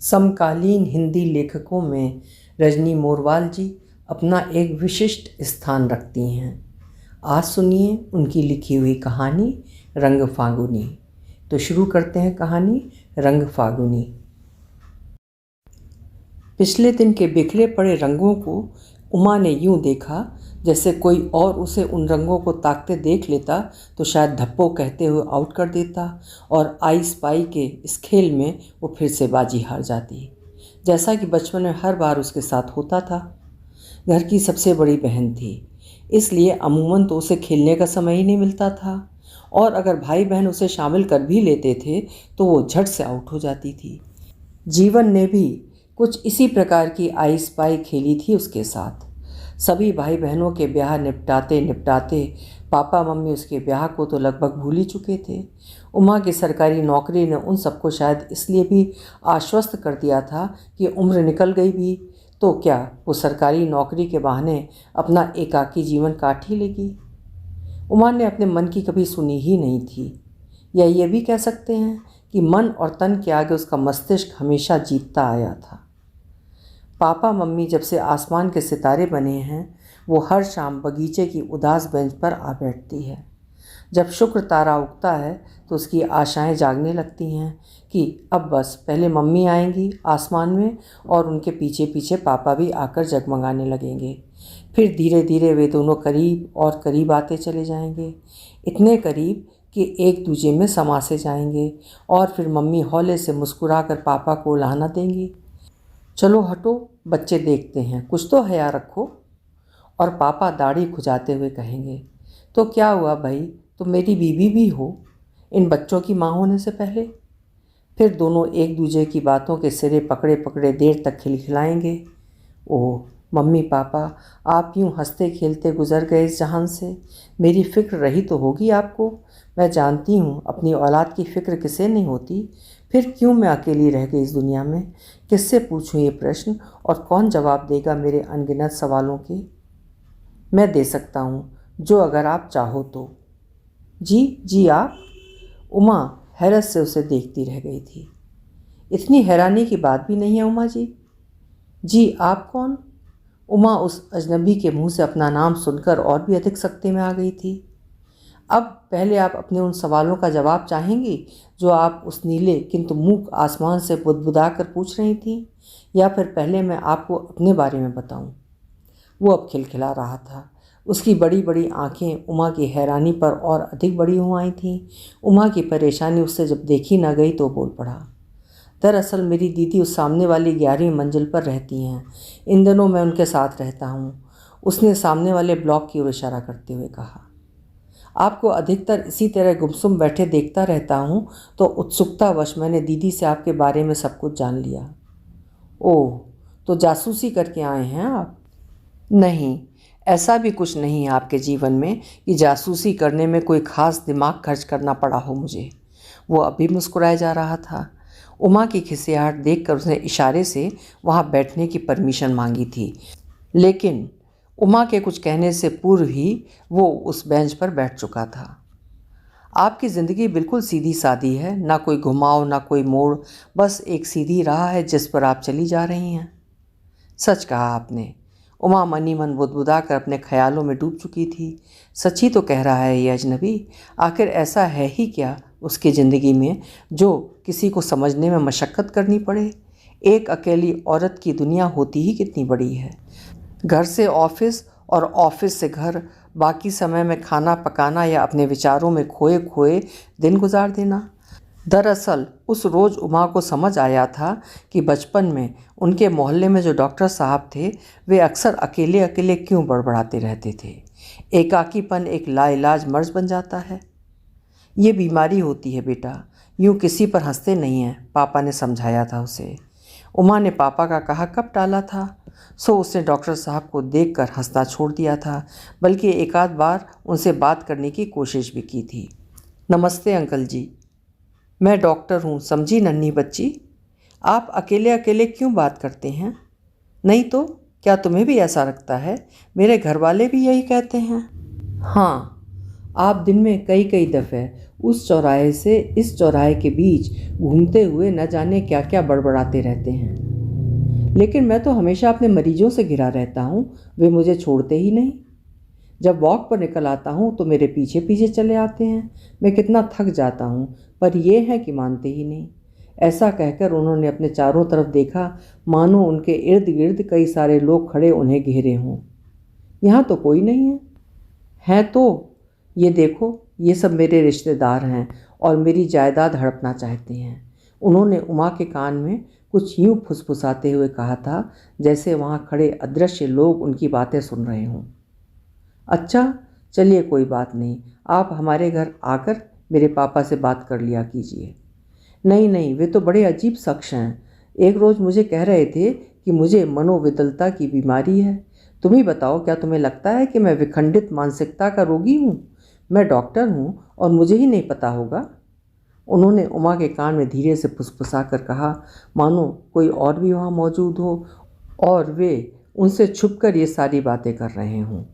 समकालीन हिंदी लेखकों में रजनी मोरवाल जी अपना एक विशिष्ट स्थान रखती हैं। आज सुनिए उनकी लिखी हुई कहानी रंग फागुनी। तो शुरू करते हैं कहानी रंग फागुनी। पिछले दिन के बिखरे पड़े रंगों को उमा ने यूं देखा जैसे कोई और उसे उन रंगों को ताकते देख लेता तो शायद धप्पो कहते हुए आउट कर देता और आई स्पाई के इस खेल में वो फिर से बाजी हार जाती, जैसा कि बचपन में हर बार उसके साथ होता था। घर की सबसे बड़ी बहन थी, इसलिए अमूमन तो उसे खेलने का समय ही नहीं मिलता था, और अगर भाई बहन उसे शामिल कर भी लेते थे तो वो झट से आउट हो जाती थी। जीवन ने भी कुछ इसी प्रकार की आई स्पाई खेली थी उसके साथ। सभी भाई बहनों के ब्याह निपटाते निपटाते पापा मम्मी उसके ब्याह को तो लगभग भूल ही चुके थे। उमा की सरकारी नौकरी ने उन सबको शायद इसलिए भी आश्वस्त कर दिया था कि उम्र निकल गई भी तो क्या वो सरकारी नौकरी के बहाने अपना एकाकी जीवन काट ही लेगी। उमा ने अपने मन की कभी सुनी ही नहीं थी, या ये भी कह सकते हैं कि मन और तन के आगे उसका मस्तिष्क हमेशा जीतता आया था। पापा मम्मी जब से आसमान के सितारे बने हैं वो हर शाम बगीचे की उदास बेंच पर आ बैठती है। जब शुक्र तारा उगता है तो उसकी आशाएं जागने लगती हैं कि अब बस पहले मम्मी आएंगी आसमान में और उनके पीछे पीछे पापा भी आकर जगमगाने लगेंगे। फिर धीरे धीरे वे दोनों करीब और करीब आते चले जाएंगे, इतने करीब कि एक दूजे में समा से जाएंगे, और फिर मम्मी हौले से मुस्कुरा कर पापा को उलाहना देंगी, चलो हटो बच्चे देखते हैं, कुछ तो हया रखो। और पापा दाढ़ी खुजाते हुए कहेंगे, तो क्या हुआ भाई, तुम मेरी बीवी भी हो इन बच्चों की माँ होने से पहले। फिर दोनों एक दूजे की बातों के सिरे पकड़े पकड़े देर तक खिलखिलाएंगे। ओह मम्मी पापा, आप यूं हंसते खेलते गुजर गए इस जहान से, मेरी फ़िक्र रही तो होगी आपको। मैं जानती हूँ अपनी औलाद की फ़िक्र किसे नहीं होती, फिर क्यों मैं अकेली रह गई इस दुनिया में। किससे पूछूं ये प्रश्न और कौन जवाब देगा मेरे अनगिनत सवालों के। मैं दे सकता हूँ जो, अगर आप चाहो तो। जी आप। उमा हैरत से उसे देखती रह गई थी। इतनी हैरानी की बात भी नहीं है उमा जी। जी आप कौन? उमा उस अजनबी के मुंह से अपना नाम सुनकर और भी अधिक सख्ती में आ गई थी। अब पहले आप अपने उन सवालों का जवाब चाहेंगी जो आप उस नीले किंतु मूक आसमान से बुदबुदा कर पूछ रही थीं, या फिर पहले मैं आपको अपने बारे में बताऊं? वो अब खिलखिला रहा था। उसकी बड़ी बड़ी आंखें उमा की हैरानी पर और अधिक बड़ी हो आई थीं। उमा की परेशानी उससे जब देखी न गई तो बोल पड़ा, दरअसल मेरी दीदी उस सामने वाली 11वीं मंजिल पर रहती हैं, इन दिनों मैं उनके साथ रहता हूँ। उसने सामने वाले ब्लॉक की ओर इशारा करते हुए कहा। आपको अधिकतर इसी तरह गुमसुम बैठे देखता रहता हूँ तो उत्सुकतावश मैंने दीदी से आपके बारे में सब कुछ जान लिया। ओह, तो जासूसी करके आए हैं आप? नहीं, ऐसा भी कुछ नहीं है आपके जीवन में कि जासूसी करने में कोई खास दिमाग खर्च करना पड़ा हो मुझे। वो अभी मुस्कुराए जा रहा था। उमा की खिसियाहट देखकर उसने इशारे से वहाँ बैठने की परमिशन मांगी थी, लेकिन उमा के कुछ कहने से पूर्व ही वो उस बेंच पर बैठ चुका था। आपकी ज़िंदगी बिल्कुल सीधी सादी है, ना कोई घुमाव ना कोई मोड़, बस एक सीधी राह है जिस पर आप चली जा रही हैं। सच कहा आपने। उमा मनी मन बुदबुदा कर अपने ख्यालों में डूब चुकी थी। सच ही तो कह रहा है ये अजनबी। आखिर ऐसा है ही क्या उसकी ज़िंदगी में जो किसी को समझने में मशक्क़त करनी पड़े। एक अकेली औरत की दुनिया होती ही कितनी बड़ी है। घर से ऑफिस और ऑफिस से घर, बाकी समय में खाना पकाना या अपने विचारों में खोए खोए दिन गुजार देना। दरअसल उस रोज़ उमा को समझ आया था कि बचपन में उनके मोहल्ले में जो डॉक्टर साहब थे वे अक्सर अकेले अकेले क्यों बड़बड़ाते रहते थे। एकाकीपन एक लाइलाज मर्ज बन जाता है। ये बीमारी होती है बेटा, यूँ किसी पर हंसते नहीं हैं, पापा ने समझाया था उसे। उमा ने पापा का कहा कब टाला था, सो उसने डॉक्टर साहब को देखकर हंसना छोड़ दिया था, बल्कि एक आध बार उनसे बात करने की कोशिश भी की थी। नमस्ते अंकल जी, मैं डॉक्टर हूँ, समझी नन्ही बच्ची। आप अकेले अकेले क्यों बात करते हैं? नहीं तो क्या तुम्हें भी ऐसा लगता है? मेरे घर वाले भी यही कहते हैं। हाँ, आप दिन में कई कई दफ़े उस चौराहे से इस चौराहे के बीच घूमते हुए न जाने क्या क्या बड़बड़ाते रहते हैं। लेकिन मैं तो हमेशा अपने मरीजों से घिरा रहता हूँ, वे मुझे छोड़ते ही नहीं। जब वॉक पर निकल आता हूँ तो मेरे पीछे पीछे चले आते हैं। मैं कितना थक जाता हूँ, पर यह है कि मानते ही नहीं। ऐसा कहकर उन्होंने अपने चारों तरफ देखा, मानो उनके इर्द गिर्द कई सारे लोग खड़े उन्हें घेरे हों। यहाँ तो कोई नहीं है। हैं तो ये देखो, ये सब मेरे रिश्तेदार हैं और मेरी जायदाद हड़पना चाहते हैं। उन्होंने उमा के कान में कुछ यूं फुसफुसाते हुए कहा था, जैसे वहाँ खड़े अदृश्य लोग उनकी बातें सुन रहे हों। अच्छा, चलिए कोई बात नहीं, आप हमारे घर आकर मेरे पापा से बात कर लिया कीजिए। नहीं नहीं, वे तो बड़े अजीब शख्स हैं। एक रोज़ मुझे कह रहे थे कि मुझे मनोविकलता की बीमारी है। तुम ही बताओ, क्या तुम्हें लगता है कि मैं विखंडित मानसिकता का रोगी हूँ? मैं डॉक्टर हूँ और मुझे ही नहीं पता होगा। उन्होंने उमा के कान में धीरे से फुसफुसा कर कहा, मानो कोई और भी वहाँ मौजूद हो और वे उनसे छुपकर ये सारी बातें कर रहे हों।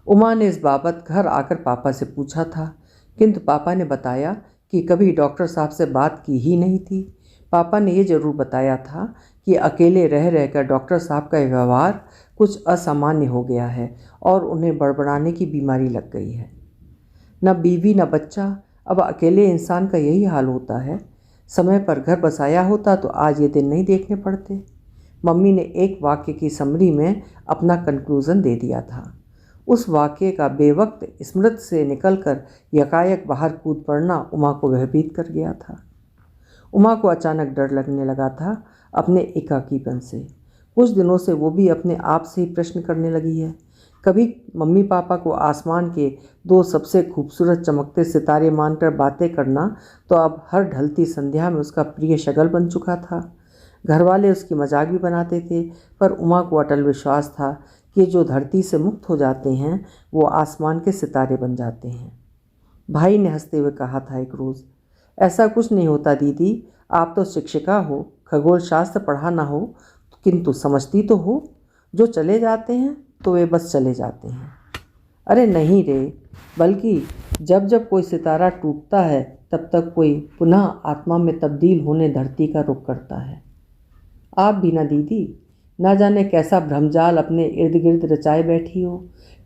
उमा ने इस बाबत घर आकर पापा से पूछा था, किंतु पापा ने बताया कि कभी डॉक्टर साहब से बात की ही नहीं थी। पापा ने ये ज़रूर बताया था कि अकेले रह रहकर डॉक्टर साहब का व्यवहार कुछ असामान्य हो गया है और उन्हें बड़बड़ाने की बीमारी लग गई है। न बीवी न बच्चा, अब अकेले इंसान का यही हाल होता है। समय पर घर बसाया होता तो आज ये दिन नहीं देखने पड़ते। मम्मी ने एक वाक्य की समरी में अपना कंक्लूज़न दे दिया था। उस वाक्य का बेवक्त स्मृति से निकलकर यकायक बाहर कूद पड़ना उमा को भयभीत कर गया था। उमा को अचानक डर लगने लगा था अपने एकाकीपन से। कुछ दिनों से वो भी अपने आप से ही प्रश्न करने लगी है। कभी मम्मी पापा को आसमान के दो सबसे खूबसूरत चमकते सितारे मानकर बातें करना तो अब हर ढलती संध्या में उसका प्रिय शगल बन चुका था। घर वाले उसकी मजाक भी बनाते थे, पर उमा को अटल विश्वास था कि जो धरती से मुक्त हो जाते हैं वो आसमान के सितारे बन जाते हैं। भाई ने हंसते हुए कहा था एक रोज़, ऐसा कुछ नहीं होता दीदी, आप तो शिक्षिका हो, खगोल शास्त्र पढ़ा ना हो, किंतु समझती तो हो। जो चले जाते हैं तो वे बस चले जाते हैं। अरे नहीं रे, बल्कि जब जब कोई सितारा टूटता है तब तक कोई पुनः आत्मा में तब्दील होने धरती का रुख करता है। आप भी ना दीदी, ना जाने कैसा भ्रमजाल अपने इर्द गिर्द रचाए बैठी हो।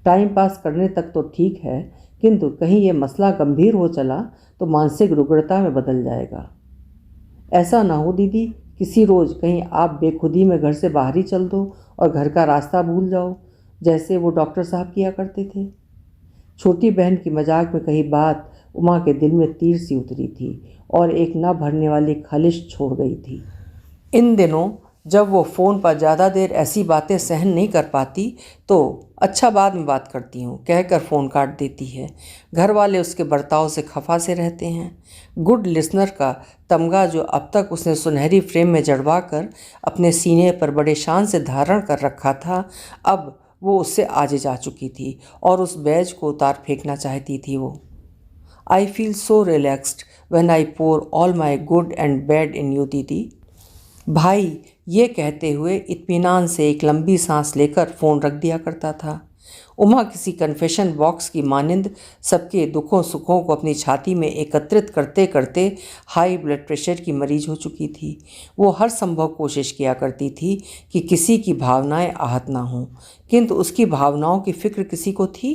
टाइम पास करने तक तो ठीक है, किंतु कहीं ये मसला गंभीर हो चला तो मानसिक रुग्णता में बदल जाएगा। ऐसा ना हो दीदी, किसी रोज़ कहीं आप बेखुदी में घर से बाहर ही चल दो और घर का रास्ता भूल जाओ, जैसे वो डॉक्टर साहब किया करते थे। छोटी बहन की मजाक में कही बात उमा के दिल में तीर सी उतरी थी और एक न भरने वाली खलिश छोड़ गई थी। इन दिनों जब वो फ़ोन पर ज़्यादा देर ऐसी बातें सहन नहीं कर पाती तो अच्छा बाद में बात करती हूँ कहकर फ़ोन काट देती है। घर वाले उसके बर्ताव से खफा से रहते हैं। गुड लिसनर का तमगा जो अब तक उसने सुनहरी फ्रेम में जड़वा कर अपने सीने पर बड़े शान से धारण कर रखा था, अब वो उससे आगे जा चुकी थी और उस बैज को उतार फेंकना चाहती थी वो। I feel so relaxed when I pour all my good and bad in you दीदी। भाई ये कहते हुए इत्मीनान से एक लंबी सांस लेकर फ़ोन रख दिया करता था। उमा किसी कन्फेशन बॉक्स की मानिंद सबके दुखों सुखों को अपनी छाती में एकत्रित करते करते हाई ब्लड प्रेशर की मरीज हो चुकी थी। वो हर संभव कोशिश किया करती थी कि किसी की भावनाएं आहत ना हों, किंतु उसकी भावनाओं की फिक्र किसी को थी?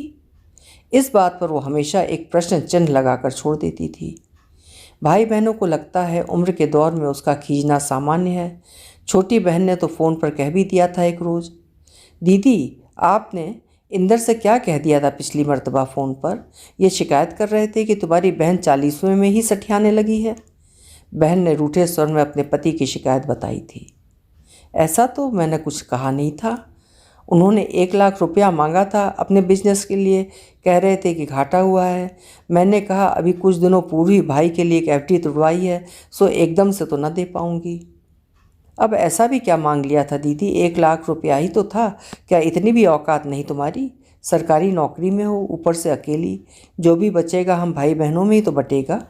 इस बात पर वो हमेशा एक प्रश्न चिन्ह लगाकर छोड़ देती थी। भाई बहनों को लगता है उम्र के दौर में उसका खींचना सामान्य है। छोटी बहन ने तो फ़ोन पर कह भी दिया था एक रोज़, दीदी आपने इंदर से क्या कह दिया था पिछली मर्तबा फ़ोन पर? ये शिकायत कर रहे थे कि तुम्हारी बहन 40वें में ही सठियाने लगी है। बहन ने रूठे स्वर में अपने पति की शिकायत बताई थी। ऐसा तो मैंने कुछ कहा नहीं था। उन्होंने 1 लाख रुपया मांगा था अपने बिजनेस के लिए, कह रहे थे कि घाटा हुआ है। मैंने कहा अभी कुछ दिनों पूर्व ही भाई के लिए एक एफडी तुड़वाई है, सो एकदम से तो न दे पाऊँगी। अब ऐसा भी क्या मांग लिया था दीदी, 1 लाख रुपया ही तो था, क्या इतनी भी औकात नहीं तुम्हारी? सरकारी नौकरी में हो, ऊपर से अकेली, जो भी बचेगा हम भाई बहनों में ही तो बटेगा।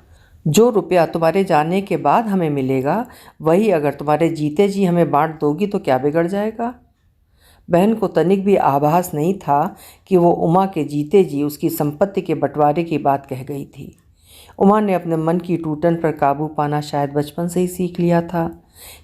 जो रुपया तुम्हारे जाने के बाद हमें मिलेगा वही अगर तुम्हारे जीते जी हमें बांट दोगी तो क्या बिगड़ जाएगा? बहन को तनिक भी आभास नहीं था कि वो उमा के जीते जी उसकी संपत्ति के बंटवारे की बात कह गई थी। उमा ने अपने मन की टूटन पर काबू पाना शायद बचपन से ही सीख लिया था।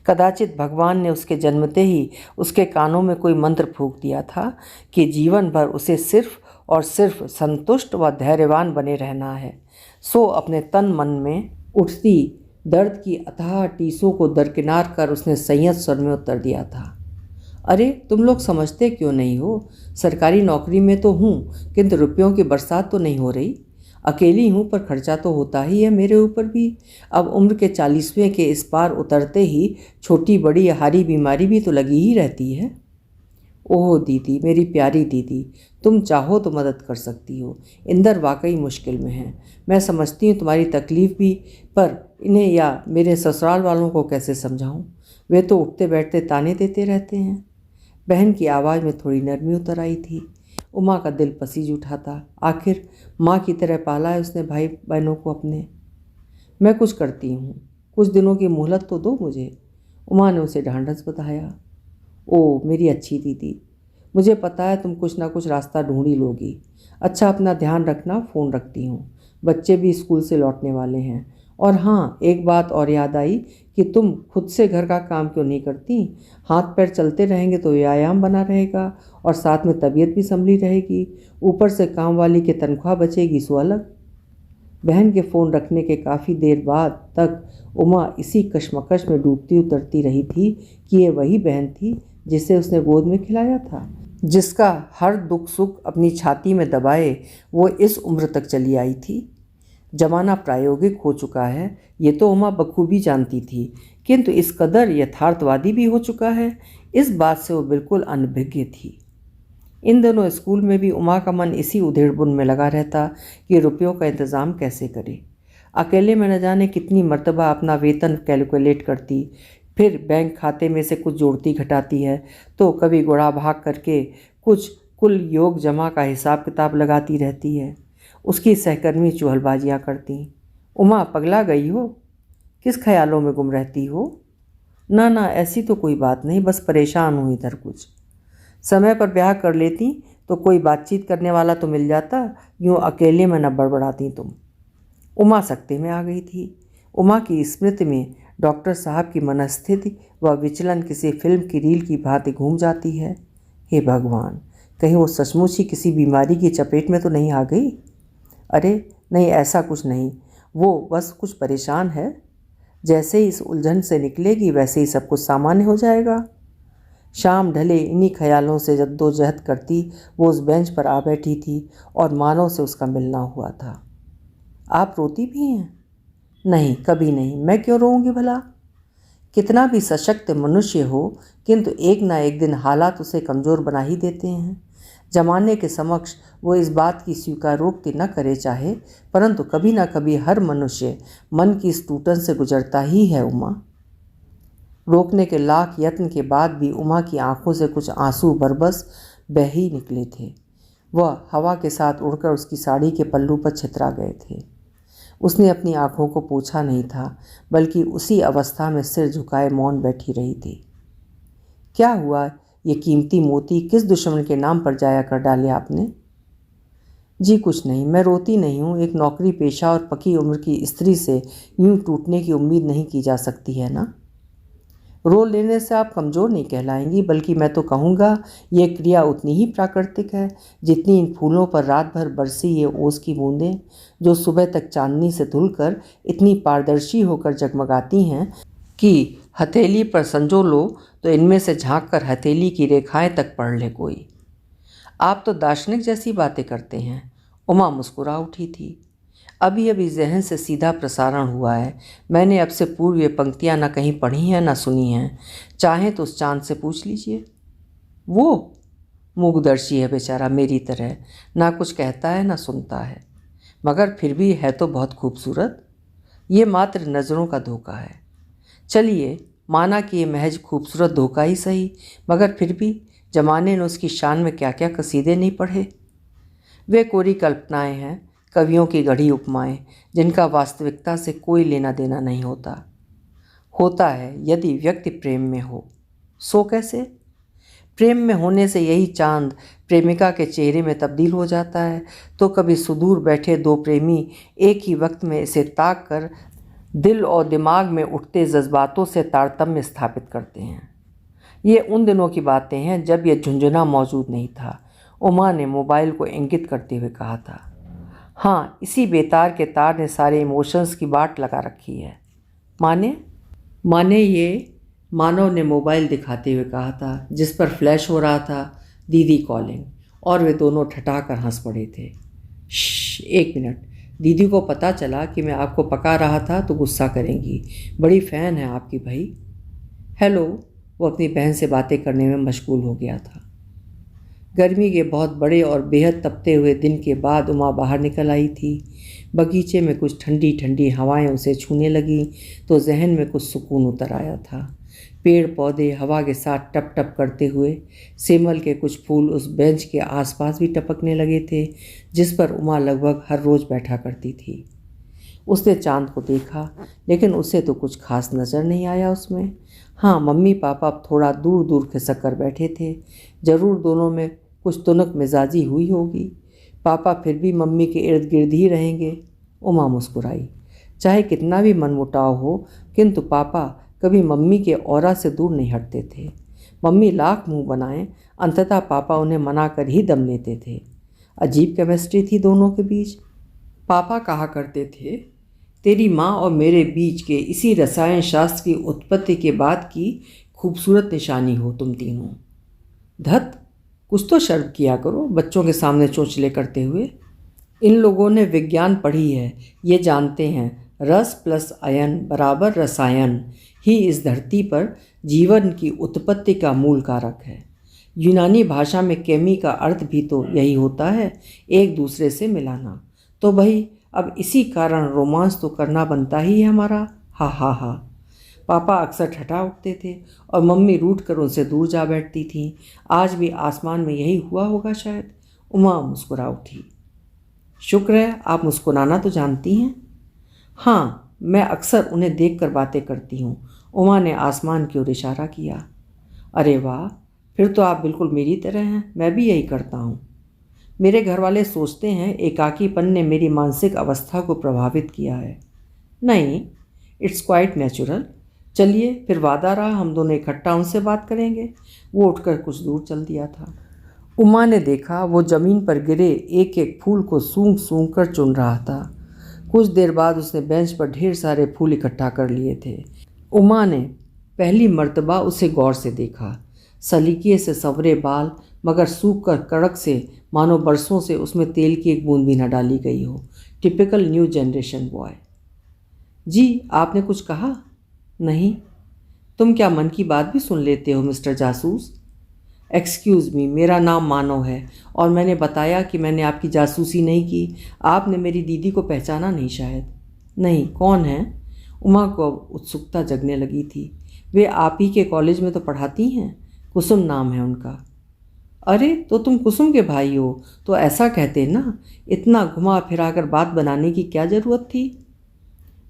कदाचित भगवान ने उसके जन्मते ही उसके कानों में कोई मंत्र फूंक दिया था कि जीवन भर उसे सिर्फ और सिर्फ संतुष्ट व धैर्यवान बने रहना है। सो अपने तन मन में उठती दर्द की अथाह टीसों को दरकिनार कर उसने संयत स्वर में उत्तर दिया था, अरे तुम लोग समझते क्यों नहीं हो? सरकारी नौकरी में तो हूँ, किंतु रुपयों की बरसात तो नहीं हो रही। अकेली हूँ पर खर्चा तो होता ही है मेरे ऊपर भी। अब उम्र के 40वें के इस पार उतरते ही छोटी बड़ी हारी बीमारी भी तो लगी ही रहती है। ओह दीदी, मेरी प्यारी दीदी, तुम चाहो तो मदद कर सकती हो। इंदर वाकई मुश्किल में है। मैं समझती हूँ तुम्हारी तकलीफ़ भी, पर इन्हें या मेरे ससुराल वालों को कैसे समझाऊँ? वे तो उठते बैठते ताने देते रहते हैं। बहन की आवाज़ में थोड़ी नरमी उतर आई थी। उमा का दिल पसीज उठा था। आखिर माँ की तरह पाला है उसने भाई बहनों को अपने। मैं कुछ करती हूँ, कुछ दिनों की मोहलत तो दो मुझे, उमा ने उसे ढांढस बधाया। ओ मेरी अच्छी दीदी, मुझे पता है तुम कुछ ना कुछ रास्ता ढूंढ ही लोगी। अच्छा अपना ध्यान रखना, फ़ोन रखती हूँ। बच्चे भी स्कूल से लौटने वाले हैं। और हाँ, एक बात और याद आई कि तुम खुद से घर का काम क्यों नहीं करती? हाथ पैर चलते रहेंगे तो व्यायाम बना रहेगा और साथ में तबीयत भी संभली रहेगी। ऊपर से काम वाली की तनख्वाह बचेगी सो अलग। बहन के फ़ोन रखने के काफ़ी देर बाद तक उमा इसी कश्मकश में डूबती उतरती रही थी कि ये वही बहन थी जिसे उसने गोद में खिलाया था, जिसका हर दुख सुख अपनी छाती में दबाए वो इस उम्र तक चली आई थी। जमाना प्रायोगिक हो चुका है, ये तो उमा बखूबी जानती थी, किंतु इस कदर यथार्थवादी भी हो चुका है, इस बात से वो बिल्कुल अनभिज्ञ थी। इन दिनों स्कूल में भी उमा का मन इसी उधेड़बुन में लगा रहता कि रुपयों का इंतज़ाम कैसे करे। अकेले में न जाने कितनी मर्तबा अपना वेतन कैलकुलेट करती, फिर बैंक खाते में से कुछ जोड़ती घटाती है, तो कभी गुणा भाग करके कुछ कुल योग जमा का हिसाब किताब लगाती रहती है। उसकी सहकर्मी चुहलबाजियाँ करती, उमा पगला गई हो? किस ख्यालों में गुम रहती हो? ना ना, ऐसी तो कोई बात नहीं, बस परेशान हूँ इधर कुछ। समय पर ब्याह कर लेती तो कोई बातचीत करने वाला तो मिल जाता, यूँ अकेले में न बड़बड़ाती तुम। उमा सकते में आ गई थी। उमा की स्मृति में डॉक्टर साहब की मनस्थिति व विचलन किसी फिल्म की रील की भांति घूम जाती है। हे भगवान, कहीं वो सचमुच ही किसी बीमारी की चपेट में तो नहीं आ गई? अरे नहीं, ऐसा कुछ नहीं, वो बस कुछ परेशान है। जैसे ही इस उलझन से निकलेगी वैसे ही सब कुछ सामान्य हो जाएगा। शाम ढले इन्हीं ख्यालों से जद्दोजहद करती वो उस बेंच पर आ बैठी थी और मानव से उसका मिलना हुआ था। आप रोती भी हैं? नहीं, कभी नहीं। मैं क्यों रोऊंगी भला? कितना भी सशक्त मनुष्य हो, किंतु एक ना एक दिन हालात उसे कमज़ोर बना ही देते हैं। जमाने के समक्ष वो इस बात की स्वीकारोक्ति न करे चाहे, परंतु कभी ना कभी हर मनुष्य मन की इस टूटन से गुजरता ही है। उमा रोकने के लाख यत्न के बाद भी उमा की आंखों से कुछ आंसू बरबस बह ही निकले थे। वह हवा के साथ उड़कर उसकी साड़ी के पल्लू पर छितरा गए थे। उसने अपनी आंखों को पोंछा नहीं था, बल्कि उसी अवस्था में सिर झुकाए मौन बैठी रही थी। क्या हुआ? ये कीमती मोती किस दुश्मन के नाम पर जाया कर डाले आपने? जी कुछ नहीं, मैं रोती नहीं हूँ। एक नौकरी पेशा और पकी उम्र की स्त्री से यूं टूटने की उम्मीद नहीं की जा सकती है ना। रो लेने से आप कमज़ोर नहीं कहलाएंगी, बल्कि मैं तो कहूँगा ये क्रिया उतनी ही प्राकृतिक है जितनी इन फूलों पर रात भर बरसी ये ओस की बूंदें, जो सुबह तक चांदनी से धुलकर इतनी पारदर्शी होकर जगमगाती हैं कि हथेली पर संजो लो तो इनमें से झांक कर हथेली की रेखाएं तक पढ़ ले कोई। आप तो दार्शनिक जैसी बातें करते हैं। उमा मुस्कुरा उठी थी। अभी अभी जहन से सीधा प्रसारण हुआ है। मैंने अब से पूर्व ये पंक्तियाँ ना कहीं पढ़ी हैं ना सुनी हैं। चाहें तो उस चांद से पूछ लीजिए। वो मूकदर्शी है बेचारा, मेरी तरह, ना कुछ कहता है ना सुनता है, मगर फिर भी है तो बहुत खूबसूरत। ये मात्र नज़रों का धोखा है। चलिए माना कि ये महज खूबसूरत धोखा ही सही, मगर फिर भी जमाने ने उसकी शान में क्या क्या कसीदे नहीं पढ़े। वे कोरी कल्पनाएं हैं, कवियों की गढ़ी उपमाएं, जिनका वास्तविकता से कोई लेना देना नहीं होता। होता है यदि व्यक्ति प्रेम में हो। सो कैसे? प्रेम में होने से यही चांद प्रेमिका के चेहरे में तब्दील हो जाता है, तो कभी सुदूर बैठे दो प्रेमी एक ही वक्त में इसे ताक कर दिल और दिमाग में उठते जज्बातों से तारतम्य स्थापित करते हैं। ये उन दिनों की बातें हैं जब यह झुंझुना मौजूद नहीं था। उमा ने मोबाइल को इंगित करते हुए कहा था। हाँ, इसी बेतार के तार ने सारे इमोशंस की बाट लगा रखी है। माने ये मानव ने मोबाइल दिखाते हुए कहा था, जिस पर फ्लैश हो रहा था दीदी कॉलिंग, और वे दोनों ठठाकर हंस पड़े थे। एक मिनट, दीदी को पता चला कि मैं आपको पका रहा था तो गुस्सा करेंगी। बड़ी फ़ैन है आपकी भाई। हेलो। वो अपनी बहन से बातें करने में मशगूल हो गया था। गर्मी के बहुत बड़े और बेहद तपते हुए दिन के बाद उमा बाहर निकल आई थी। बगीचे में कुछ ठंडी ठंडी हवाएं उसे छूने लगीं तो जहन में कुछ सुकून उतर आया था। पेड़ पौधे हवा के साथ टप टप करते हुए सेमल के कुछ फूल उस बेंच के आसपास भी टपकने लगे थे, जिस पर उमा लगभग हर रोज़ बैठा करती थी। उसने चांद को देखा, लेकिन उसे तो कुछ खास नज़र नहीं आया उसमें। हाँ, मम्मी पापा अब थोड़ा दूर दूर खिसक कर बैठे थे। ज़रूर दोनों में कुछ तुनक मिजाजी हुई होगी। पापा फिर भी मम्मी के इर्द गिर्द ही रहेंगे। उमा मुस्कुराई। चाहे कितना भी मनमुटाव हो, किंतु पापा कभी मम्मी के ऑरा से दूर नहीं हटते थे। मम्मी लाख मुंह बनाएं, अंततः पापा उन्हें मना कर ही दम लेते थे। अजीब केमिस्ट्री थी दोनों के बीच। पापा कहा करते थे, तेरी माँ और मेरे बीच के इसी रसायन शास्त्र की उत्पत्ति के बाद की खूबसूरत निशानी हो तुम तीनों। धत, कुछ तो शर्म किया करो बच्चों के सामने चोंचले करते हुए। इन लोगों ने विज्ञान पढ़ी है, ये जानते हैं रस प्लस अयन बराबर रसायन ही इस धरती पर जीवन की उत्पत्ति का मूल कारक है। यूनानी भाषा में केमी का अर्थ भी तो यही होता है, एक दूसरे से मिलाना। तो भाई अब इसी कारण रोमांस तो करना बनता ही है हमारा। हा हा हा। पापा अक्सर ठठा उठते थे और मम्मी रूठ कर उनसे दूर जा बैठती थी। आज भी आसमान में यही हुआ होगा शायद। उमा मुस्कुरा उठी। शुक्र है आप मुस्कुराना तो जानती हैं। हाँ, मैं अक्सर उन्हें देखकर बातें करती हूँ। उमा ने आसमान की ओर इशारा किया। अरे वाह, फिर तो आप बिल्कुल मेरी तरह हैं। मैं भी यही करता हूँ। मेरे घर वाले सोचते हैं एकाकीपन ने मेरी मानसिक अवस्था को प्रभावित किया है। नहीं, इट्स क्वाइट नेचुरल। चलिए फिर वादा रहा, हम दोनों इकट्ठा उनसे बात करेंगे। वो उठकर कुछ दूर चल दिया था। उमा ने देखा वो ज़मीन पर गिरे एक एक फूल को सूंघ सूंघ कर चुन रहा था। कुछ देर बाद उसने बेंच पर ढेर सारे फूल इकट्ठा कर लिए थे। उमा ने पहली मर्तबा उसे गौर से देखा। सलीके से संवरे बाल, मगर सूख कर कड़क से, मानो बरसों से उसमें तेल की एक बूंद भी न डाली गई हो। Typical new generation boy. जी, आपने कुछ कहा? नहीं। तुम क्या मन की बात भी सुन लेते हो मिस्टर जासूस? एक्सक्यूज़ मी, मेरा नाम मानव है और मैंने बताया कि मैंने आपकी जासूसी नहीं की। आपने मेरी दीदी को पहचाना नहीं शायद। नहीं, कौन है? उमा को उत्सुकता जगने लगी थी। वे आप ही के कॉलेज में तो पढ़ाती हैं। कुसुम नाम है उनका। अरे, तो तुम कुसुम के भाई हो तो ऐसा कहते ना। इतना घुमा फिरा कर बात बनाने की क्या ज़रूरत थी?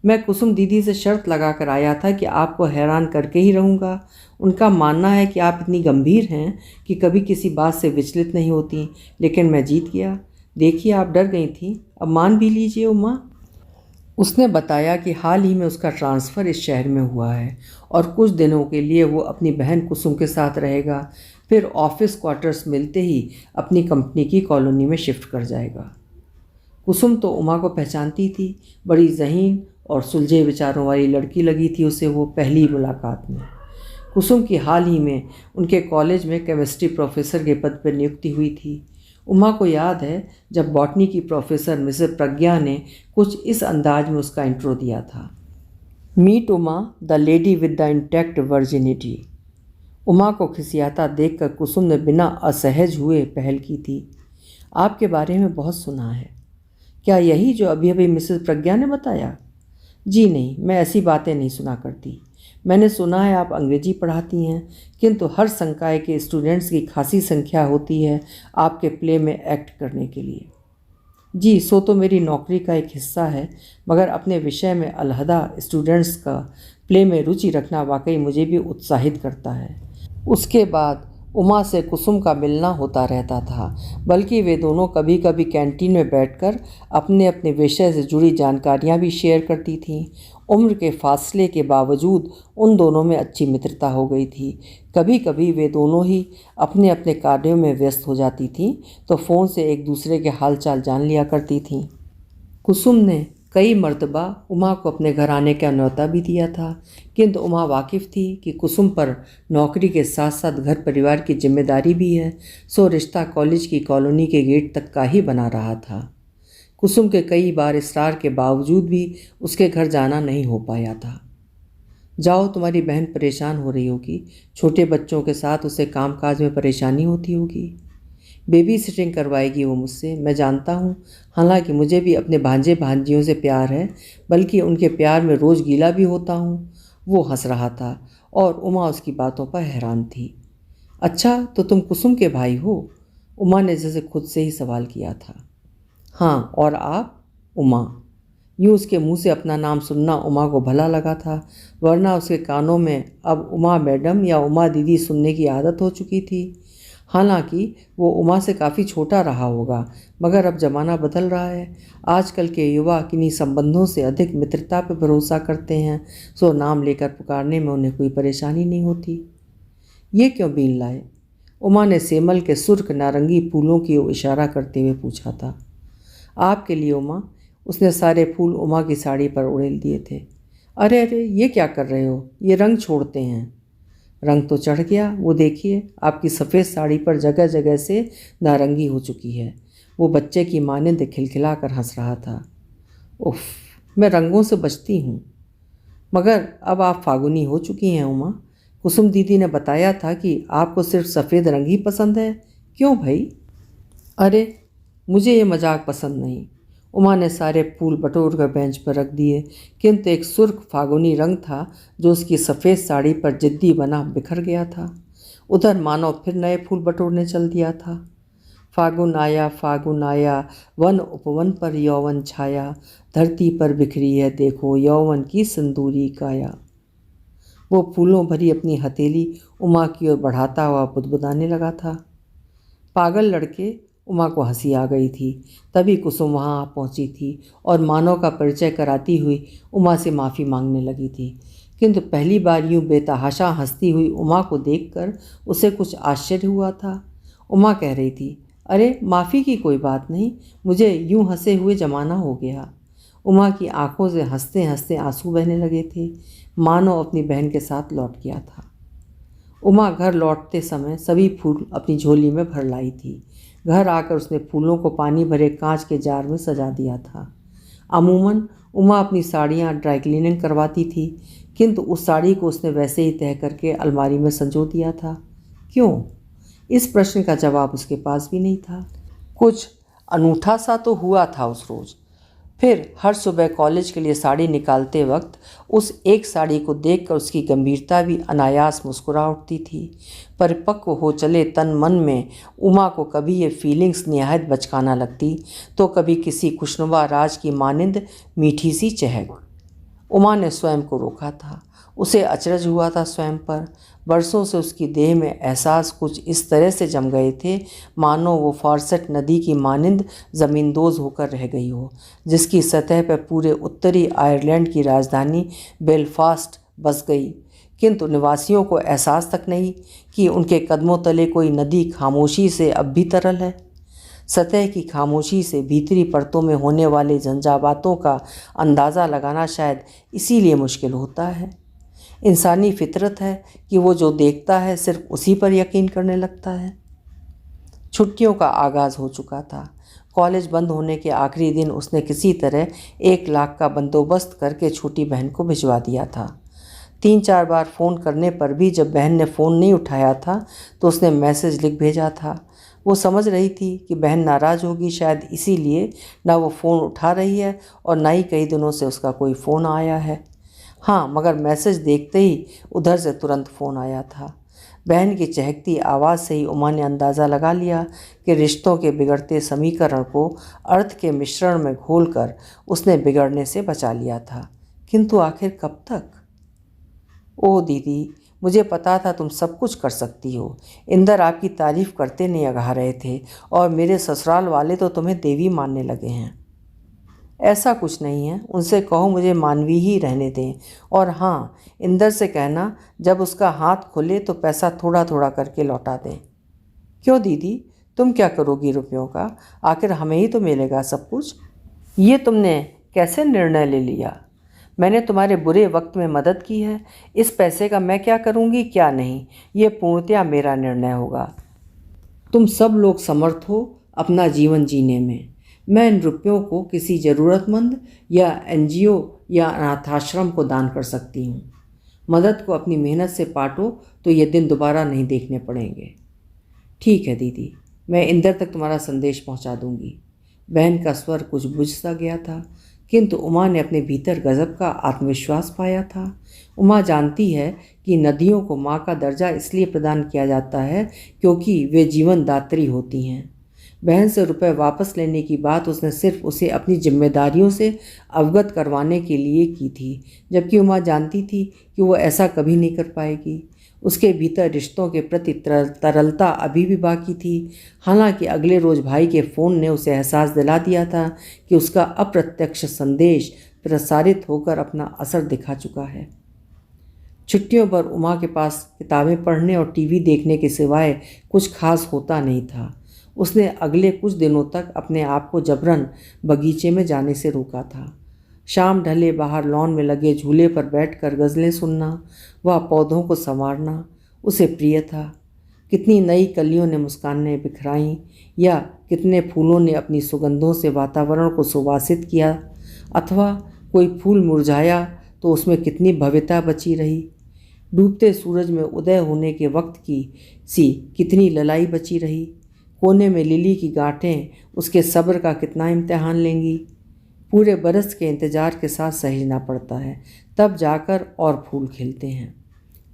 मैं कुसुम दीदी से शर्त लगा कर आया था कि आपको हैरान करके ही रहूँगा। उनका मानना है कि आप इतनी गंभीर हैं कि कभी किसी बात से विचलित नहीं होती, लेकिन मैं जीत गया। देखिए, आप डर गई थी, अब मान भी लीजिए। उमा उसने बताया कि हाल ही में उसका ट्रांसफ़र इस शहर में हुआ है और कुछ दिनों के लिए वो अपनी बहन कुसुम के साथ रहेगा, फिर ऑफिस क्वार्टर्स मिलते ही अपनी कंपनी की कॉलोनी में शिफ्ट कर जाएगा। कुसुम तो उमा को पहचानती थी। बड़ी ज़हीन और सुलझे विचारों वाली लड़की लगी थी उसे वो पहली मुलाकात में। कुसुम की हाल ही में उनके कॉलेज में केमिस्ट्री प्रोफेसर के पद पर नियुक्ति हुई थी। उमा को याद है जब बॉटनी की प्रोफेसर मिसेस प्रज्ञा ने कुछ इस अंदाज में उसका इंट्रो दिया था। Meet Uma, the lady with the intact virginity. Uma को खिसियाता देखकर कुसुम ने बिना असहज हुए पहल की थी। आपके बारे में बहुत सुना है। क्या यही जो अभी अभी मिसेस प्रज्ञा ने बताया? जी नहीं, मैं ऐसी बातें नहीं सुना करती। मैंने सुना है आप अंग्रेजी पढ़ाती हैं, किंतु हर संकाय के स्टूडेंट्स की खासी संख्या होती है आपके प्ले में एक्ट करने के लिए। जी, सो तो मेरी नौकरी का एक हिस्सा है, मगर अपने विषय में अलहदा स्टूडेंट्स का प्ले में रुचि रखना वाकई मुझे भी उत्साहित करता है। उसके बाद उमा से कुसुम का मिलना होता रहता था, बल्कि वे दोनों कभी कभी कैंटीन में बैठकर अपने अपने विषय से जुड़ी जानकारियां भी शेयर करती थीं। उम्र के फासले के बावजूद उन दोनों में अच्छी मित्रता हो गई थी। कभी कभी वे दोनों ही अपने अपने कार्यों में व्यस्त हो जाती थीं, तो फ़ोन से एक दूसरे के हालचाल जान लिया करती थीं। कुसुम ने कई मर्तबा उमा को अपने घर आने का न्योता भी दिया था, किंतु उमा वाकिफ़ थी कि कुसुम पर नौकरी के साथ साथ घर परिवार की जिम्मेदारी भी है, सो रिश्ता कॉलेज की कॉलोनी के गेट तक का ही बना रहा था। कुसुम के कई बार इसरार के बावजूद भी उसके घर जाना नहीं हो पाया था। जाओ, तुम्हारी बहन परेशान हो रही होगी, छोटे बच्चों के साथ उसे कामकाज में परेशानी होती होगी। बेबी सिटिंग करवाएगी वो मुझसे, मैं जानता हूँ। हालांकि मुझे भी अपने भांजे भांजियों से प्यार है, बल्कि उनके प्यार में रोज़ गीला भी होता हूँ। वो हंस रहा था और उमा उसकी बातों पर हैरान थी। अच्छा, तो तुम कुसुम के भाई हो? उमा ने जैसे खुद से ही सवाल किया था। हाँ, और आप? उमा। यूँ उसके मुंह से अपना नाम सुनना उमा को भला लगा था, वरना उसके कानों में अब उमा मैडम या उमा दीदी सुनने की आदत हो चुकी थी। हालांकि वो उमा से काफ़ी छोटा रहा होगा, मगर अब ज़माना बदल रहा है। आजकल के युवा किन्हीं संबंधों से अधिक मित्रता पर भरोसा करते हैं, सो नाम लेकर पुकारने में उन्हें कोई परेशानी नहीं होती। ये क्यों बीन लाए? उमा ने सेमल के सुर्ख नारंगी फूलों की ओर इशारा करते हुए पूछा था। आपके लिए उमा। उसने सारे फूल उमा की साड़ी पर उड़ेल दिए थे। अरे अरे, ये क्या कर रहे हो? ये रंग छोड़ते हैं। रंग तो चढ़ गया, वो देखिए, आपकी सफ़ेद साड़ी पर जगह जगह से नारंगी हो चुकी है। वो बच्चे की मानिंद खिलखिला कर हंस रहा था। उफ, मैं रंगों से बचती हूँ। मगर अब आप फागुनी हो चुकी हैं उमा। कुसुम दीदी ने बताया था कि आपको सिर्फ सफ़ेद रंग ही पसंद है। क्यों भाई? अरे, मुझे ये मजाक पसंद नहीं। उमा ने सारे फूल बटोर कर बेंच पर रख दिए, किंतु एक सुर्ख फागुनी रंग था जो उसकी सफ़ेद साड़ी पर जिद्दी बना बिखर गया था। उधर मानो फिर नए फूल बटोरने चल दिया था। फागुन आया, वन उपवन पर यौवन छाया, धरती पर बिखरी है देखो यौवन की सिंदूरी काया। वो फूलों भरी अपनी हथेली उमा की ओर बढ़ाता हुआ बुदबुदाने लगा था। पागल लड़के, उमा को हंसी आ गई थी। तभी कुसुम वहाँ आ पहुँची थी और मानव का परिचय कराती हुई उमा से माफ़ी मांगने लगी थी, किंतु पहली बार यूँ बेतहाशा हंसती हुई उमा को देखकर उसे कुछ आश्चर्य हुआ था। उमा कह रही थी, अरे माफ़ी की कोई बात नहीं, मुझे यूँ हंसे हुए जमाना हो गया। उमा की आंखों से हंसते हंसते आंसू बहने लगे थे, मानो अपनी बहन के साथ लौट गया था। उमा घर लौटते समय सभी फूल अपनी झोली में भर लाई थी। घर आकर उसने फूलों को पानी भरे कांच के जार में सजा दिया था। अमूमन उमा अपनी साड़ियाँ ड्राई क्लीनिंग करवाती थी, किंतु उस साड़ी को उसने वैसे ही तह करके अलमारी में संजो दिया था। क्यों? इस प्रश्न का जवाब उसके पास भी नहीं था। कुछ अनूठा सा तो हुआ था उस रोज़। फिर हर सुबह कॉलेज के लिए साड़ी निकालते वक्त उस एक साड़ी को देखकर उसकी गंभीरता भी अनायास मुस्कुरा उठती थी। परिपक्व हो चले तन मन में उमा को कभी ये फीलिंग्स निहायत बचकाना लगती, तो कभी किसी खुशनुमा राज की मानिंद मीठी सी चहक। उमा ने स्वयं को रोका था। उसे अचरज हुआ था स्वयं पर। बरसों से उसकी देह में एहसास कुछ इस तरह से जम गए थे, मानो वो फॉर्सेट नदी की मानिंद ज़मींदोज़ होकर रह गई हो, जिसकी सतह पर पूरे उत्तरी आयरलैंड की राजधानी बेलफास्ट बस गई, किंतु निवासियों को एहसास तक नहीं कि उनके कदमों तले कोई नदी खामोशी से अब भी तरल है। सतह की खामोशी से भीतरी परतों में होने वाले झंझावातों का अंदाज़ा लगाना शायद इसीलिए मुश्किल होता है। इंसानी फितरत है कि वो जो देखता है सिर्फ उसी पर यकीन करने लगता है। छुट्टियों का आगाज़ हो चुका था। कॉलेज बंद होने के आखिरी दिन उसने किसी तरह 1 लाख का बंदोबस्त करके छोटी बहन को भिजवा दिया था। 3-4 बार फ़ोन करने पर भी जब बहन ने फ़ोन नहीं उठाया था तो उसने मैसेज लिख भेजा था। वो समझ रही थी कि बहन नाराज़ होगी, शायद इसीलिए ना वो फ़ोन उठा रही है और ना ही कई दिनों से उसका कोई फ़ोन आया है। हाँ, मगर मैसेज देखते ही उधर से तुरंत फ़ोन आया था। बहन की चहकती आवाज़ से ही उमा ने अंदाज़ा लगा लिया कि रिश्तों के बिगड़ते समीकरण को अर्थ के मिश्रण में घोलकर उसने बिगड़ने से बचा लिया था। किंतु आखिर कब तक? ओह दीदी, मुझे पता था तुम सब कुछ कर सकती हो। इंदर आपकी तारीफ करते नहीं अघा रहे थे और मेरे ससुराल वाले तो तुम्हें देवी मानने लगे हैं। ऐसा कुछ नहीं है, उनसे कहो मुझे मानवी ही रहने दें। और हाँ, इंदर से कहना जब उसका हाथ खुले तो पैसा थोड़ा थोड़ा करके लौटा दें। क्यों दीदी, तुम क्या करोगी रुपयों का? आखिर हमें ही तो मिलेगा सब कुछ। ये तुमने कैसे निर्णय ले लिया? मैंने तुम्हारे बुरे वक्त में मदद की है, इस पैसे का मैं क्या करूँगी क्या नहीं, ये पूर्णतया मेरा निर्णय होगा। तुम सब लोग समर्थ हो अपना जीवन जीने में। मैं इन रुपयों को किसी ज़रूरतमंद या एनजीओ या अनाथाश्रम को दान कर सकती हूँ। मदद को अपनी मेहनत से पाटो तो ये दिन दोबारा नहीं देखने पड़ेंगे। ठीक है दीदी, मैं इंदर तक तुम्हारा संदेश पहुँचा दूँगी। बहन का स्वर कुछ बुझ सा गया था, किंतु उमा ने अपने भीतर गजब का आत्मविश्वास पाया था। उमा जानती है कि नदियों को माँ का दर्जा इसलिए प्रदान किया जाता है क्योंकि वे जीवन दात्री होती हैं। बहन से रुपए वापस लेने की बात उसने सिर्फ उसे अपनी जिम्मेदारियों से अवगत करवाने के लिए की थी, जबकि उमा जानती थी कि वो ऐसा कभी नहीं कर पाएगी। उसके भीतर रिश्तों के प्रति तरलता अभी भी बाकी थी। हालांकि अगले रोज़ भाई के फ़ोन ने उसे एहसास दिला दिया था कि उसका अप्रत्यक्ष संदेश प्रसारित होकर अपना असर दिखा चुका है। छुट्टियों पर उमा के पास किताबें पढ़ने और टीवी देखने के सिवाय कुछ खास होता नहीं था। उसने अगले कुछ दिनों तक अपने आप को जबरन बगीचे में जाने से रोका था। शाम ढले बाहर लॉन में लगे झूले पर बैठकर गज़लें सुनना व पौधों को संवारना उसे प्रिय था। कितनी नई कलियों ने मुस्कानें बिखराईं या कितने फूलों ने अपनी सुगंधों से वातावरण को सुवासित किया, अथवा कोई फूल मुरझाया तो उसमें कितनी भव्यता बची रही। डूबते सूरज में उदय होने के वक्त की सी कितनी ललाई बची रही। कोने में लिली की गांठें उसके सब्र का कितना इम्तिहान लेंगी। पूरे बरस के इंतज़ार के साथ सहेजना पड़ता है, तब जाकर और फूल खिलते हैं।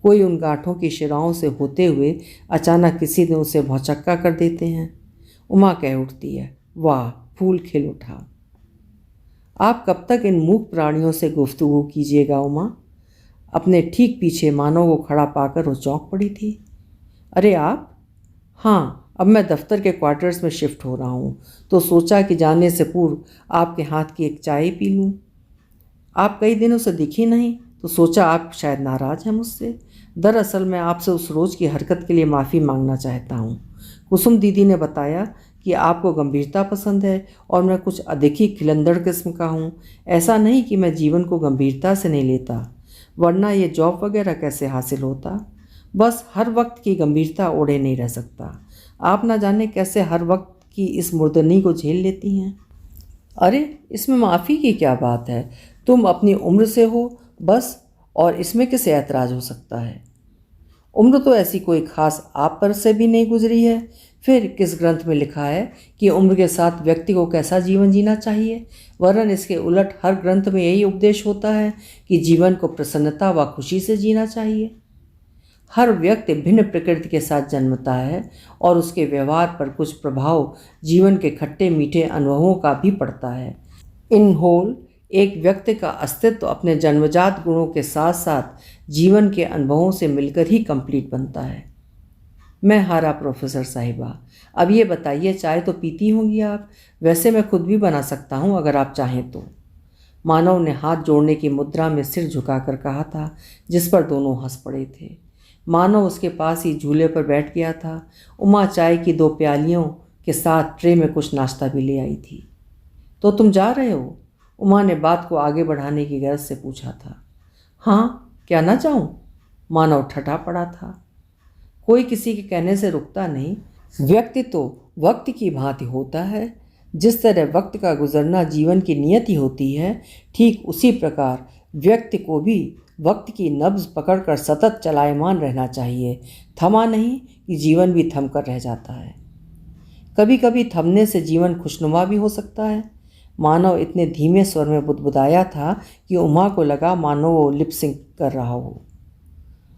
कोई उन गांठों की शिराओं से होते हुए अचानक किसी दिन उसे भौचक्का कर देते हैं। उमा कह उठती है, वाह, फूल खिल उठा। आप कब तक इन मूक प्राणियों से गुफ्तगू कीजिएगा उमा? अपने ठीक पीछे मानव को खड़ा पाकर वो चौंक पड़ी थी। अरे आप? हाँ, अब मैं दफ्तर के क्वार्टर्स में शिफ्ट हो रहा हूँ, तो सोचा कि जाने से पूर्व आपके हाथ की एक चाय पी लूँ। आप कई दिनों से दिखी नहीं, तो सोचा आप शायद नाराज़ हैं मुझसे। दरअसल मैं आपसे उस रोज़ की हरकत के लिए माफ़ी मांगना चाहता हूँ। कुसुम दीदी ने बताया कि आपको गंभीरता पसंद है और मैं कुछ अधिक ही खिलंदड़ किस्म का हूँ। ऐसा नहीं कि मैं जीवन को गंभीरता से नहीं लेता, वरना ये जॉब वगैरह कैसे हासिल होता। बस हर वक्त की गंभीरता ओढ़े नहीं रह सकता। आप ना जाने कैसे हर वक्त की इस मुर्दनी को झेल लेती हैं। अरे, इसमें माफ़ी की क्या बात है? तुम अपनी उम्र से हो बस, और इसमें किसे ऐतराज़ हो सकता है? उम्र तो ऐसी कोई खास आप पर से भी नहीं गुजरी है। फिर किस ग्रंथ में लिखा है कि उम्र के साथ व्यक्ति को कैसा जीवन जीना चाहिए? वरन इसके उलट हर ग्रंथ में यही उपदेश होता है कि जीवन को प्रसन्नता व खुशी से जीना चाहिए। हर व्यक्ति भिन्न प्रकृति के साथ जन्मता है और उसके व्यवहार पर कुछ प्रभाव जीवन के खट्टे मीठे अनुभवों का भी पड़ता है। इन होल एक व्यक्ति का अस्तित्व अपने जन्मजात गुणों के साथ साथ जीवन के अनुभवों से मिलकर ही कंप्लीट बनता है। मैं हारा प्रोफेसर साहिबा। अब ये बताइए, चाय तो पीती होंगी आप? वैसे मैं खुद भी बना सकता हूँ अगर आप चाहें तो। मानव ने हाथ जोड़ने की मुद्रा में सिर झुकाकर कहा था, जिस पर दोनों हंस पड़े थे। मानव उसके पास ही झूले पर बैठ गया था। उमा चाय की 2 प्यालियों के साथ ट्रे में कुछ नाश्ता भी ले आई थी। तो तुम जा रहे हो? उमा ने बात को आगे बढ़ाने की गरज से पूछा था। हाँ, क्या ना जाऊं? मानव ठठा पड़ा था। कोई किसी के कहने से रुकता नहीं। व्यक्ति तो वक्त की भांति होता है। जिस तरह वक्त का गुजरना जीवन की नियति होती है, ठीक उसी प्रकार व्यक्ति को भी वक्त की नब्ज पकड़कर सतत चलायमान रहना चाहिए। थमा नहीं कि जीवन भी थम कर रह जाता है। कभी कभी थमने से जीवन खुशनुमा भी हो सकता है। मानव इतने धीमे स्वर में बुदबुदाया था कि उमा को लगा मानो वो लिपसिंग कर रहा हो।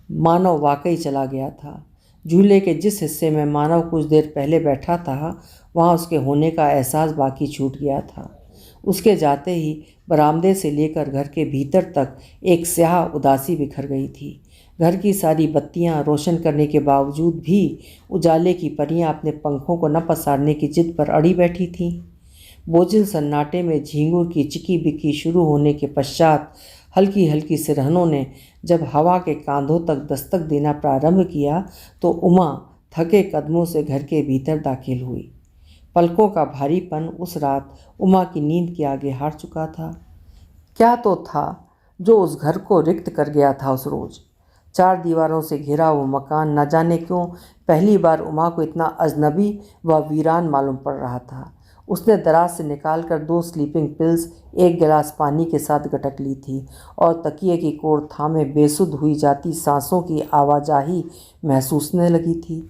मानव वाकई चला गया था। झूले के जिस हिस्से में मानव कुछ देर पहले बैठा था, वहाँ उसके होने का एहसास बाकी छूट गया था। उसके जाते ही बरामदे से लेकर घर के भीतर तक एक स्याह उदासी बिखर गई थी। घर की सारी बत्तियां रोशन करने के बावजूद भी उजाले की परियां अपने पंखों को न पसारने की जिद पर अड़ी बैठी थीं। बोझिल सन्नाटे में झींगुर की चिकी बिकी शुरू होने के पश्चात हल्की हल्की सिरहनों ने जब हवा के कांधों तक दस्तक देना प्रारंभ किया तो उमा थके कदमों से घर के भीतर दाखिल हुई। पलकों का भारीपन उस रात उमा की नींद के आगे हार चुका था। क्या तो था जो उस घर को रिक्त कर गया था उस रोज। 4 दीवारों से घिरा वो मकान न जाने क्यों पहली बार उमा को इतना अजनबी व वीरान मालूम पड़ रहा था। उसने दराज से निकालकर 2 स्लीपिंग पिल्स 1 गिलास पानी के साथ गटक ली थी और तकिए की कोर थामे बेसुध हुई जाती सांसों की आवाजाही महसूसने लगी थी।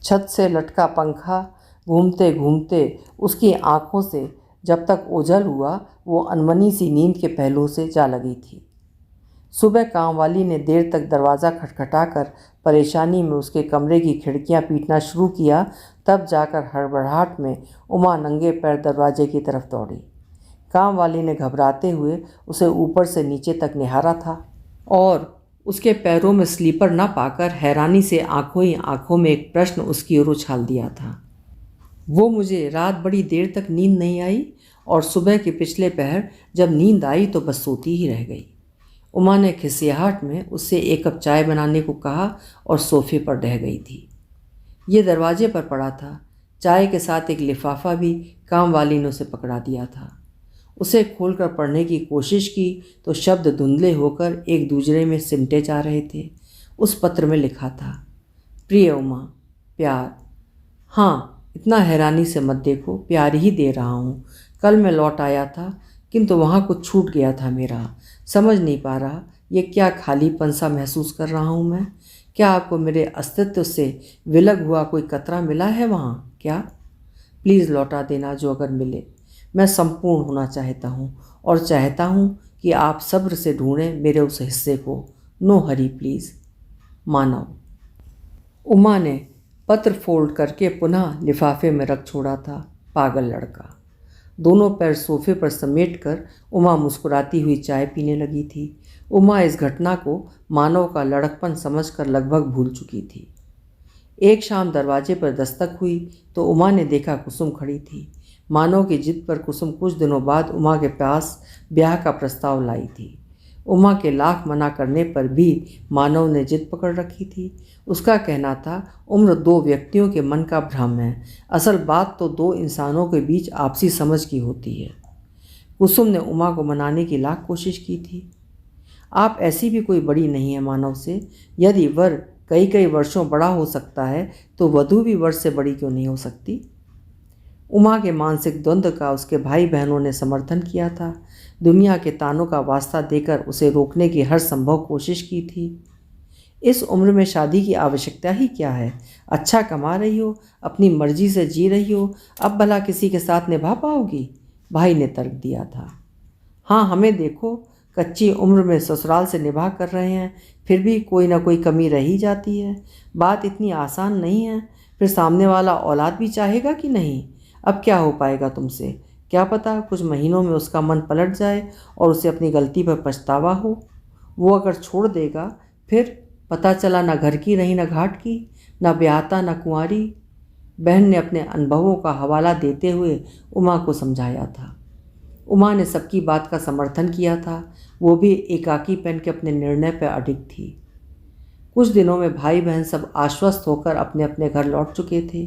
छत से लटका पंखा घूमते घूमते उसकी आंखों से जब तक ओझल हुआ वो अनमनी सी नींद के पहलू से जा लगी थी। सुबह काम वाली ने देर तक दरवाज़ा खटखटाकर परेशानी में उसके कमरे की खिड़कियां पीटना शुरू किया, तब जाकर हड़बड़ाहट में उमा नंगे पैर दरवाजे की तरफ दौड़ी। काम वाली ने घबराते हुए उसे ऊपर से नीचे तक निहारा था और उसके पैरों में स्लीपर न पाकर हैरानी से आंखों ही आंखों में एक प्रश्न उसकी ओर उछाल दिया था। वो मुझे रात बड़ी देर तक नींद नहीं आई और सुबह के पिछले पहर जब नींद आई तो बस सोती ही रह गई। उमा ने खिसियाहट में उससे 1 कप चाय बनाने को कहा और सोफे पर ढह गई थी। ये दरवाजे पर पड़ा था। चाय के साथ एक लिफाफा भी काम वाली ने उसे पकड़ा दिया था। उसे खोलकर पढ़ने की कोशिश की तो शब्द धुंधले होकर एक दूसरे में सिमटे जा रहे थे। उस पत्र में लिखा था, प्रिय उमा, प्यार। हाँ, इतना हैरानी से मत देखो, प्यार ही दे रहा हूँ। कल मैं लौट आया था किंतु वहाँ कुछ छूट गया था मेरा। समझ नहीं पा रहा ये क्या खालीपन सा महसूस कर रहा हूँ मैं। क्या आपको मेरे अस्तित्व से विलग हुआ कोई कतरा मिला है वहाँ क्या? प्लीज़ लौटा देना जो अगर मिले। मैं संपूर्ण होना चाहता हूँ और चाहता हूँ कि आप सब्र से ढूंढें मेरे उस हिस्से को। No hurry please. Manav. Uma ने पत्र फोल्ड करके पुनः लिफाफे में रख छोड़ा था। पागल लड़का। दोनों पैर सोफे पर समेटकर उमा मुस्कुराती हुई चाय पीने लगी थी। उमा इस घटना को मानव का लड़कपन समझकर लगभग भूल चुकी थी। एक शाम दरवाजे पर दस्तक हुई तो उमा ने देखा कुसुम खड़ी थी। मानव की जिद पर कुसुम कुछ दिनों बाद उमा के पास ब्याह का प्रस्ताव लाई थी। उमा के लाख मना करने पर भी मानव ने जिद पकड़ रखी थी। उसका कहना था, उम्र 2 व्यक्तियों के मन का भ्रम है, असल बात तो 2 इंसानों के बीच आपसी समझ की होती है। कुसुम ने उमा को मनाने की लाख कोशिश की थी। आप ऐसी भी कोई बड़ी नहीं है मानव से। यदि वर कई कई वर्षों बड़ा हो सकता है तो वधू भी वर्ष से बड़ी क्यों नहीं हो सकती? उमा के मानसिक द्वंद्व का उसके भाई बहनों ने समर्थन किया था। दुनिया के तानों का वास्ता देकर उसे रोकने की हर संभव कोशिश की थी। इस उम्र में शादी की आवश्यकता ही क्या है? अच्छा कमा रही हो, अपनी मर्जी से जी रही हो, अब भला किसी के साथ निभा पाओगी? भाई ने तर्क दिया था। हाँ, हमें देखो, कच्ची उम्र में ससुराल से निभा कर रहे हैं, फिर भी कोई ना कोई कमी रह ही जाती है। बात इतनी आसान नहीं है। फिर सामने वाला औलाद भी चाहेगा कि नहीं? अब क्या हो पाएगा तुमसे? क्या पता कुछ महीनों में उसका मन पलट जाए और उसे अपनी गलती पर पछतावा हो। वो अगर छोड़ देगा फिर पता चला न घर की रही न घाट की, न ब्याहता न कुंवारी। बहन ने अपने अनुभवों का हवाला देते हुए उमा को समझाया था। उमा ने सबकी बात का समर्थन किया था। वो भी एकाकी पहन के अपने निर्णय पर अडिग थी। कुछ दिनों में भाई बहन सब आश्वस्त होकर अपने अपने घर लौट चुके थे।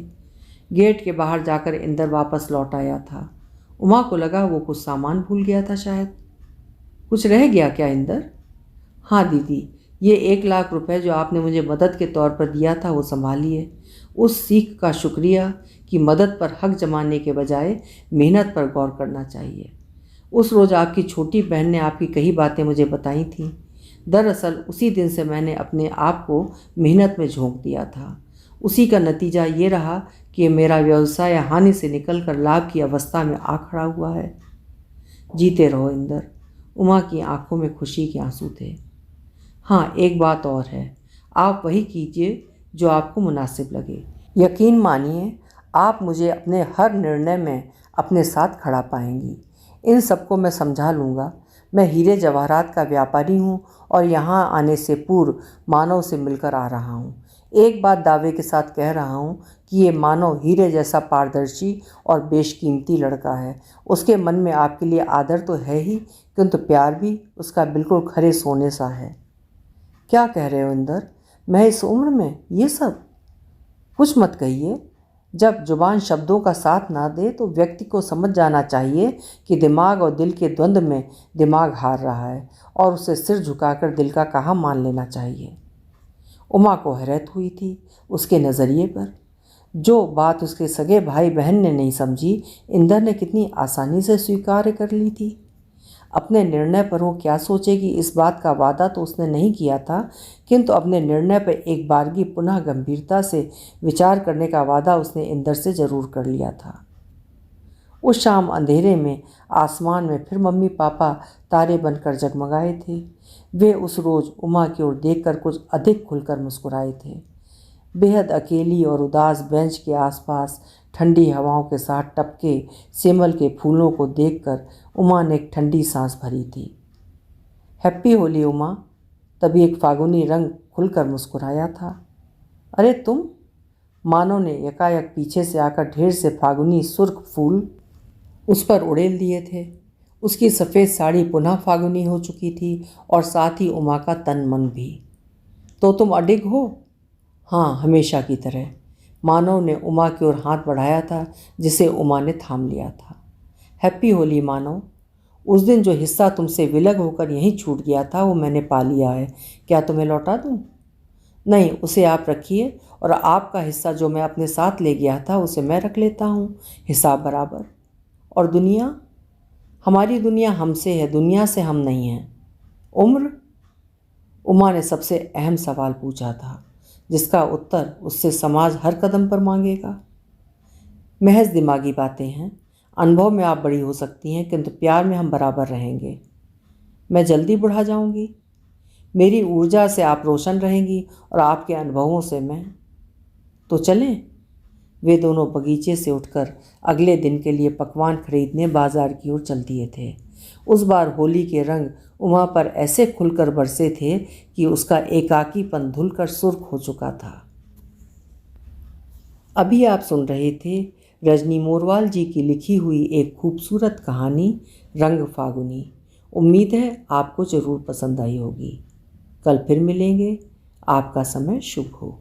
गेट के बाहर जाकर इंदर वापस लौट आया था। उमा को लगा वो कुछ सामान भूल गया था शायद। कुछ रह गया क्या इंदर? हाँ दीदी, ये 1 लाख रुपए जो आपने मुझे मदद के तौर पर दिया था वो संभालिए। उस सीख का शुक्रिया कि मदद पर हक जमाने के बजाय मेहनत पर गौर करना चाहिए। उस रोज़ आपकी छोटी बहन ने आपकी कई बातें मुझे बताई थीं। दरअसल उसी दिन से मैंने अपने आप को मेहनत में झोंक दिया था। उसी का नतीजा ये रहा कि मेरा व्यवसाय हानि से निकलकर लाभ की अवस्था में आ खड़ा हुआ है। जीते रहो इंदर। उमा की आंखों में खुशी के आंसू थे। हाँ, एक बात और है, आप वही कीजिए जो आपको मुनासिब लगे। यकीन मानिए, आप मुझे अपने हर निर्णय में अपने साथ खड़ा पाएंगी। इन सबको मैं समझा लूँगा। मैं हीरे जवाहरात का व्यापारी हूँ और यहाँ आने से पूर्व मानव से मिलकर आ रहा हूँ। एक बात दावे के साथ कह रहा हूँ कि ये मानव हीरे जैसा पारदर्शी और बेशकीमती लड़का है। उसके मन में आपके लिए आदर तो है ही, किंतु प्यार भी उसका बिल्कुल खरे सोने सा है। क्या कह रहे हो इंदर? मैं इस उम्र में ये सब? कुछ मत कहिए। जब जुबान शब्दों का साथ ना दे तो व्यक्ति को समझ जाना चाहिए कि दिमाग और दिल के द्वंद्व में दिमाग हार रहा है और उसे सिर झुकाकर दिल का कहा मान लेना चाहिए। उमा को हैरत हुई थी उसके नज़रिए पर। जो बात उसके सगे भाई बहन ने नहीं समझी, इंदर ने कितनी आसानी से स्वीकार कर ली थी। अपने निर्णय पर वो क्या सोचेगी इस बात का वादा तो उसने नहीं किया था, किंतु अपने निर्णय पर एक बारगी पुनः गंभीरता से विचार करने का वादा उसने इंदर से जरूर कर लिया था। उस शाम अंधेरे में आसमान में फिर मम्मी पापा तारे बनकर जगमगाए थे। वे उस रोज़ उमा की ओर देखकर कुछ अधिक खुलकर मुस्कुराए थे। बेहद अकेली और उदास बेंच के आसपास ठंडी हवाओं के साथ टपके सेमल के फूलों को देखकर उमा ने एक ठंडी सांस भरी थी। हैप्पी होली उमा। तभी एक फागुनी रंग खुलकर मुस्कुराया था। अरे तुम? मानव ने यकायक पीछे से आकर ढेर से फागुनी सुर्ख फूल उस पर उड़ेल दिए थे। उसकी सफ़ेद साड़ी पुनः फागुनी हो चुकी थी और साथ ही उमा का तन मन भी। तो तुम अडिग हो? हाँ, हमेशा की तरह। मानव ने उमा की ओर हाथ बढ़ाया था जिसे उमा ने थाम लिया था। हैप्पी होली मानव। उस दिन जो हिस्सा तुमसे विलग होकर यहीं छूट गया था वो मैंने पा लिया है। क्या तुम्हें लौटा दूँ? नहीं, उसे आप रखिए और आपका हिस्सा जो मैं अपने साथ ले गया था उसे मैं रख लेता हूँ, हिसाब बराबर। और दुनिया? हमारी दुनिया हमसे है, दुनिया से हम नहीं हैं। उम्र? उमा ने सबसे अहम सवाल पूछा था जिसका उत्तर उससे समाज हर कदम पर मांगेगा। महज दिमागी बातें हैं। अनुभव में आप बड़ी हो सकती हैं, किंतु प्यार में हम बराबर रहेंगे। मैं जल्दी बुढ़ा जाऊंगी। मेरी ऊर्जा से आप रोशन रहेंगी और आपके अनुभवों से मैं। तो चलें? वे दोनों बगीचे से उठकर अगले दिन के लिए पकवान खरीदने बाजार की ओर चल दिए थे। उस बार होली के रंग उमा पर ऐसे खुलकर बरसे थे कि उसका एकाकीपन धुलकर सुर्ख हो चुका था। अभी आप सुन रहे थे रजनी मोरवाल जी की लिखी हुई एक खूबसूरत कहानी रंग फागुनी। उम्मीद है आपको ज़रूर पसंद आई होगी। कल फिर मिलेंगे। आपका समय शुभ हो।